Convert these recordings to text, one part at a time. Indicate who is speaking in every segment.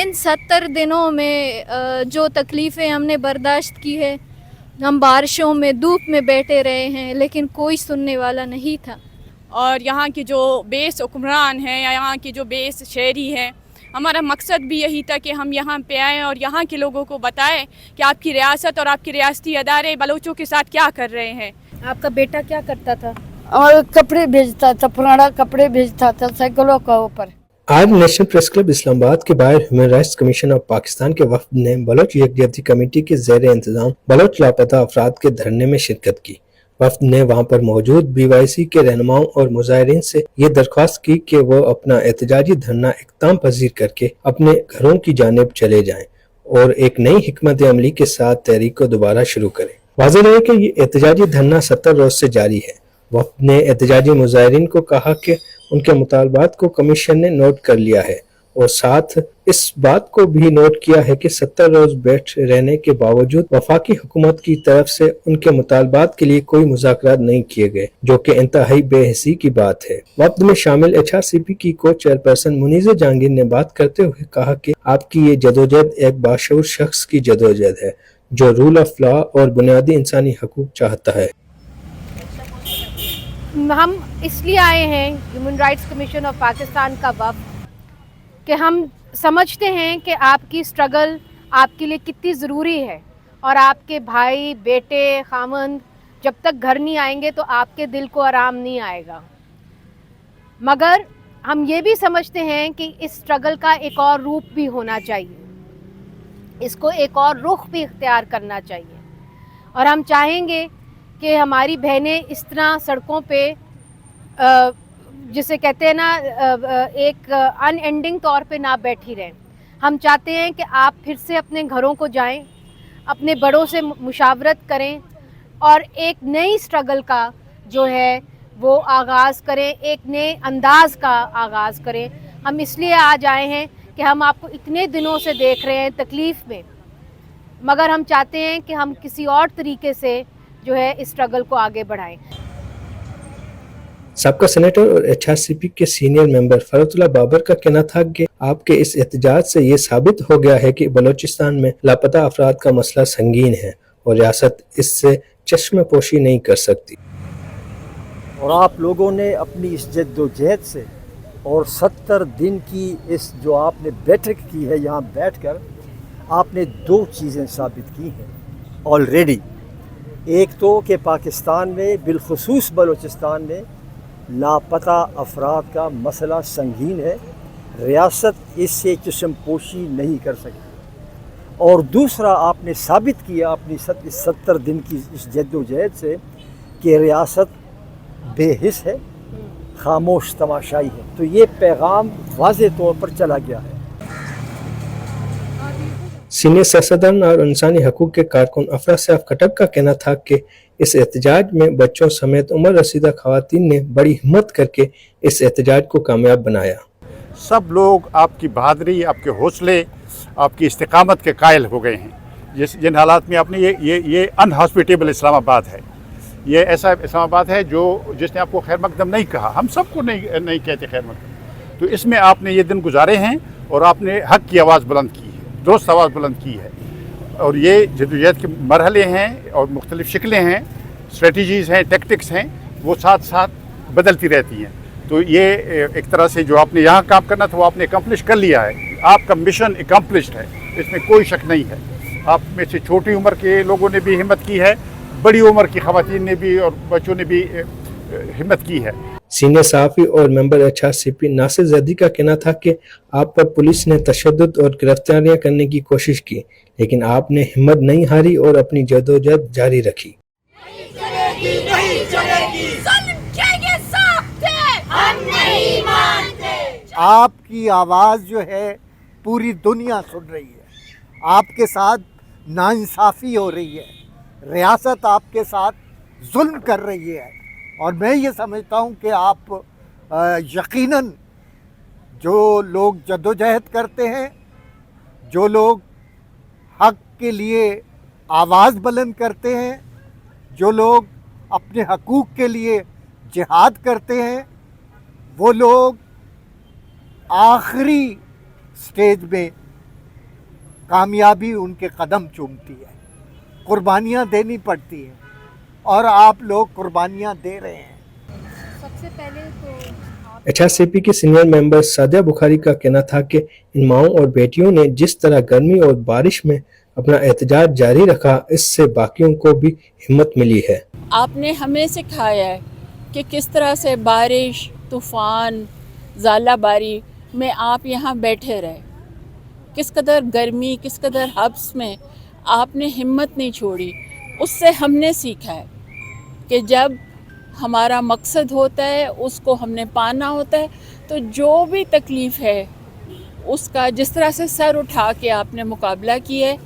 Speaker 1: ان 70 दिनों में जो तकलीफ़ें हमने बर्दाश्त की है, हम बारिशों में धूप में बैठे रहे हैं, लेकिन कोई सुनने वाला नहीं था.
Speaker 2: और यहाँ की जो बेस हुक्मरान हैं या यहाँ की जो बेस शहरी हैं, हमारा मकसद भी यही था कि हम यहाँ पे आएँ और यहाँ के लोगों को बताएं कि आपकी रियासत और आपके रियासती अदारे बलोचों के साथ क्या कर रहे हैं.
Speaker 1: आपका बेटा क्या करता था?
Speaker 3: और कपड़े भेजता था, पुराना कपड़े भेजता था साइकिलों का ऊपर.
Speaker 4: आज नेशनल प्रेस क्लब इस्लामाबाद के बाहर human rights commission of Pakistan के वफद ने बलोच यकजहती कमेटी के ज़ेर इंतजाम बलोच लापता अफराद के धरने में शिरकत की. वफद ने वहां पर मौजूद BYC के रहनुमाओं और मुजाहिरीन से ये दरख्वास्त की कि वो अपना एहतजाजी धरना इक़्ताम पजीर करके अपने घरों की जानिब चले जाएं और एक नई हिकमत अमली के साथ तहरीक को दोबारा शुरू करें. वाज़ेह रहे कि ये एहतजाजी धरना 70 रोज से जारी है. वफद ने एहतजाजी मुजाहिरीन को कहा कि उनके मुतालबात को कमीशन ने नोट कर लिया है और साथ इस बात को भी नोट किया है कि 70 रोज बैठ रहने के बावजूद वफाकी हुकूमत की तरफ से उनके मुतालबात के लिए कोई मुज़ाकरात नहीं किए गए, जो कि इंतहाई बेहसी की बात है. वफद में शामिल HRCP की को चेयरपर्सन मुनीज़ा जहांगीर ने बात करते हुए कहा कि आपकी ये जदोजहद एक बाशऊर शख्स की जदोजहद है जो रूल ऑफ लॉ और बुनियादी इंसानी हकूक चाहता है.
Speaker 5: हम इसलिए आए हैं human rights commission of Pakistan का वफ़द कि हम समझते हैं कि आपकी स्ट्रगल आपके लिए कितनी ज़रूरी है और आपके भाई बेटे खामंद जब तक घर नहीं आएंगे तो आपके दिल को आराम नहीं आएगा. मगर हम ये भी समझते हैं कि इस स्ट्रगल का एक और रूप भी होना चाहिए, इसको एक और रुख भी इख्तियार करना चाहिए और हम चाहेंगे कि हमारी बहनें इस तरह सड़कों पे जिसे कहते हैं ना एक अनएंडिंग तौर पे ना बैठी रहें. हम चाहते हैं कि आप फिर से अपने घरों को जाएं, अपने बड़ों से मुशावरत करें और एक नई स्ट्रगल का जो है वो आगाज़ करें, एक नए अंदाज़ का आगाज़ करें. हम इसलिए आज आए हैं कि हम आपको इतने दिनों से देख रहे हैं तकलीफ़ में, मगर हम चाहते हैं कि हम किसी और तरीके से जो है इस स्ट्रगल को आगे बढ़ाएं.
Speaker 4: सबका सेनेटर और HRCP के सीनियर मेंबर फरतुल्लाह बाबर का कहना था कि आपके इस एहतजाज से ये साबित हो गया है कि बलोचिस्तान में लापता अफराद का मसला संगीन है और रियासत इससे चश्मे पोशी नहीं कर सकती.
Speaker 6: और आप लोगों ने अपनी इस जद्दोजहद से और 70 दिन की इस जो आपने बैठक की है, यहाँ बैठकर आपने 2 चीज़ें साबित की हैं ऑलरेडी. एक तो कि पाकिस्तान में बिलखुसूस बलूचिस्तान में लापता अफराद का मसला संगीन है, रियासत इससे चश्मपोशी नहीं कर सकती. और दूसरा आपने साबित किया अपनी 70 दिन की इस जद्दोजहद से कि रियासत बेहिस है, खामोश तमाशाई है. तो ये पैगाम वाज़ेह तौर पर चला गया है.
Speaker 4: सीनियर सियासतदान और इंसानी हकूक के कारकुन अफरा सैफ खटक का कहना था कि इस एहतजाज में बच्चों समेत उम्र रसीदा खवातीन ने बड़ी हिम्मत करके इस एहतजाज को कामयाब बनाया.
Speaker 7: सब लोग आपकी बहादुरी, आपके हौसले, आपकी इस्तिकामत के कायल हो गए हैं. जिन हालात में आपने ये अनहॉस्पिटेबल इस्लामाबाद है, ये ऐसा इस्लामाबाद है जो जिसने आपको खैर मकदम नहीं कहा. हम सबको नहीं कहते खैर मकदम. तो इसमें आपने ये दिन गुजारे हैं और आपने हक़ की आवाज़ बुलंद की है, दुरुस्त आवाज़ बुलंद की है. और ये जद्दोजहद के मरहले हैं और मुख्तलिफ़ शक्लें हैं, स्ट्रेटजीज़ हैं, टैक्टिक्स हैं, वो साथ साथ बदलती रहती हैं. तो ये एक तरह से जो आपने यहाँ काम करना था वो आपने अकम्पलिश कर लिया है. आपका मिशन अकम्पलिश्ड है, इसमें कोई शक नहीं है. आप में से छोटी उम्र के लोगों ने भी हिम्मत की है, बड़ी उम्र की ख़वातीन ने भी और बच्चों ने भी हिम्मत की है.
Speaker 4: सीनियर सहाफ़ी और मेंबर HRCP नासिर जैदी का कहना था कि आप पर पुलिस ने तशद्दुद और गिरफ्तारियां करने की कोशिश की, लेकिन आपने हिम्मत नहीं हारी और अपनी जदोजहद जारी रखी.
Speaker 8: आपकी आवाज़ जो है पूरी दुनिया सुन रही है. आपके साथ नाइंसाफ़ी हो रही है, रियासत आपके साथ जुल्म कर रही है. और मैं ये समझता हूँ कि आप यकीनन जो लोग जद्दोजहद करते हैं, जो लोग हक़ के लिए आवाज़ बुलंद करते हैं, जो लोग अपने हकूक़ के लिए जिहाद करते हैं, वो लोग आखिरी स्टेज में कामयाबी उनके कदम चूमती है, कुर्बानियाँ देनी पड़ती हैं और आप लोग कुर्बानियाँ दे रहे हैं।
Speaker 1: सबसे पहले तो
Speaker 4: एचआरसीपी के सीनियर मेंबर सादिया बुखारी का कहना था कि इन माओं और बेटियों ने जिस तरह गर्मी और बारिश में अपना एहतजाज जारी रखा, इससे बाकियों को भी हिम्मत मिली है।
Speaker 9: आपने हमें सिखाया है कि किस तरह से बारिश, तूफ़ान, ज़ालाबारी में आप यहाँ बैठे रहे, किस कदर गर्मी, किस कदर हब्स में आपने हिम्मत नहीं छोड़ी। उससे हमने सीखा है कि जब हमारा मकसद होता है उसको हमने पाना होता है, तो जो भी तकलीफ़ है उसका जिस तरह से सर उठा के आपने मुकाबला किया है,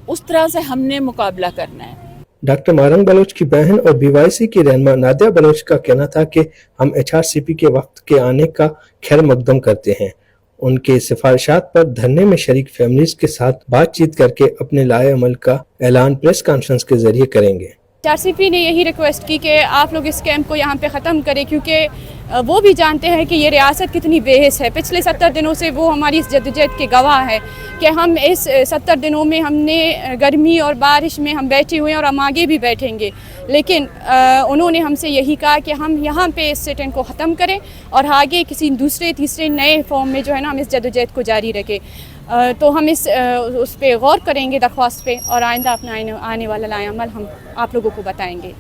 Speaker 9: उस तरह से हमने मुकाबला करना है।
Speaker 4: डॉक्टर मारंग बलोच की बहन और बीवाईसी की रहनुमा नादिया बलोच का कहना था कि हम एचआरसीपी के वक्त के आने का खैर मकदम करते हैं। उनके सिफारिशात पर धरने में शरीक फैमिलीज के साथ बातचीत करके अपने लाए अमल का ऐलान प्रेस कॉन्फ्रेंस के जरिए करेंगे।
Speaker 2: एचआरसीपी ने यही रिक्वेस्ट की कि आप लोग इस कैंप को यहाँ पे ख़त्म करें, क्योंकि वो भी जानते हैं कि ये रियासत कितनी बेहिस है। पिछले 70 दिनों से वो हमारी इस जद्दोजहद के गवाह है कि हम इस 70 दिनों में हमने गर्मी और बारिश में हम बैठे हुए हैं और हम आगे भी बैठेंगे, लेकिन उन्होंने हमसे यही कहा कि हम यहाँ पे इस सिट इन को ख़त्म करें और आगे किसी दूसरे तीसरे नए फॉर्म में जो है ना हम इस जद्दोजहद को जारी रखें। तो हम उस पर गौर करेंगे दरख्वास्त पे, और आइंदा अपना आने वाला लाए अमल हम आप लोगों को बताएंगे।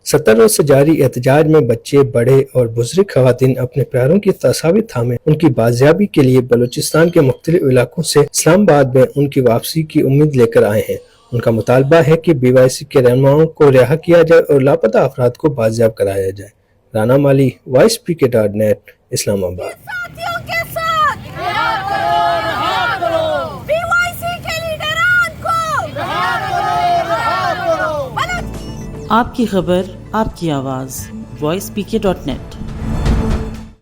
Speaker 4: 70 रोज से जारी एहतजाज में बच्चे, बड़े और बुजुर्ग खवातीन अपने प्यारों की तस्वीर थामे उनकी बाजियाबी के लिए बलूचिस्तान के मुख्तलिफ इलाकों से इस्लामाबाद में उनकी वापसी की उम्मीद लेकर आए हैं। उनका मुतालबा है कि बीवाईसी के रहनुमाओं को रिहा किया जाए और लापता अफराद को बाजियाब कराया जाए। राना माली, voicepk.net, इस्लामाबाद।
Speaker 10: आपकी खबर, आपकी आवाज़, voicepk.net।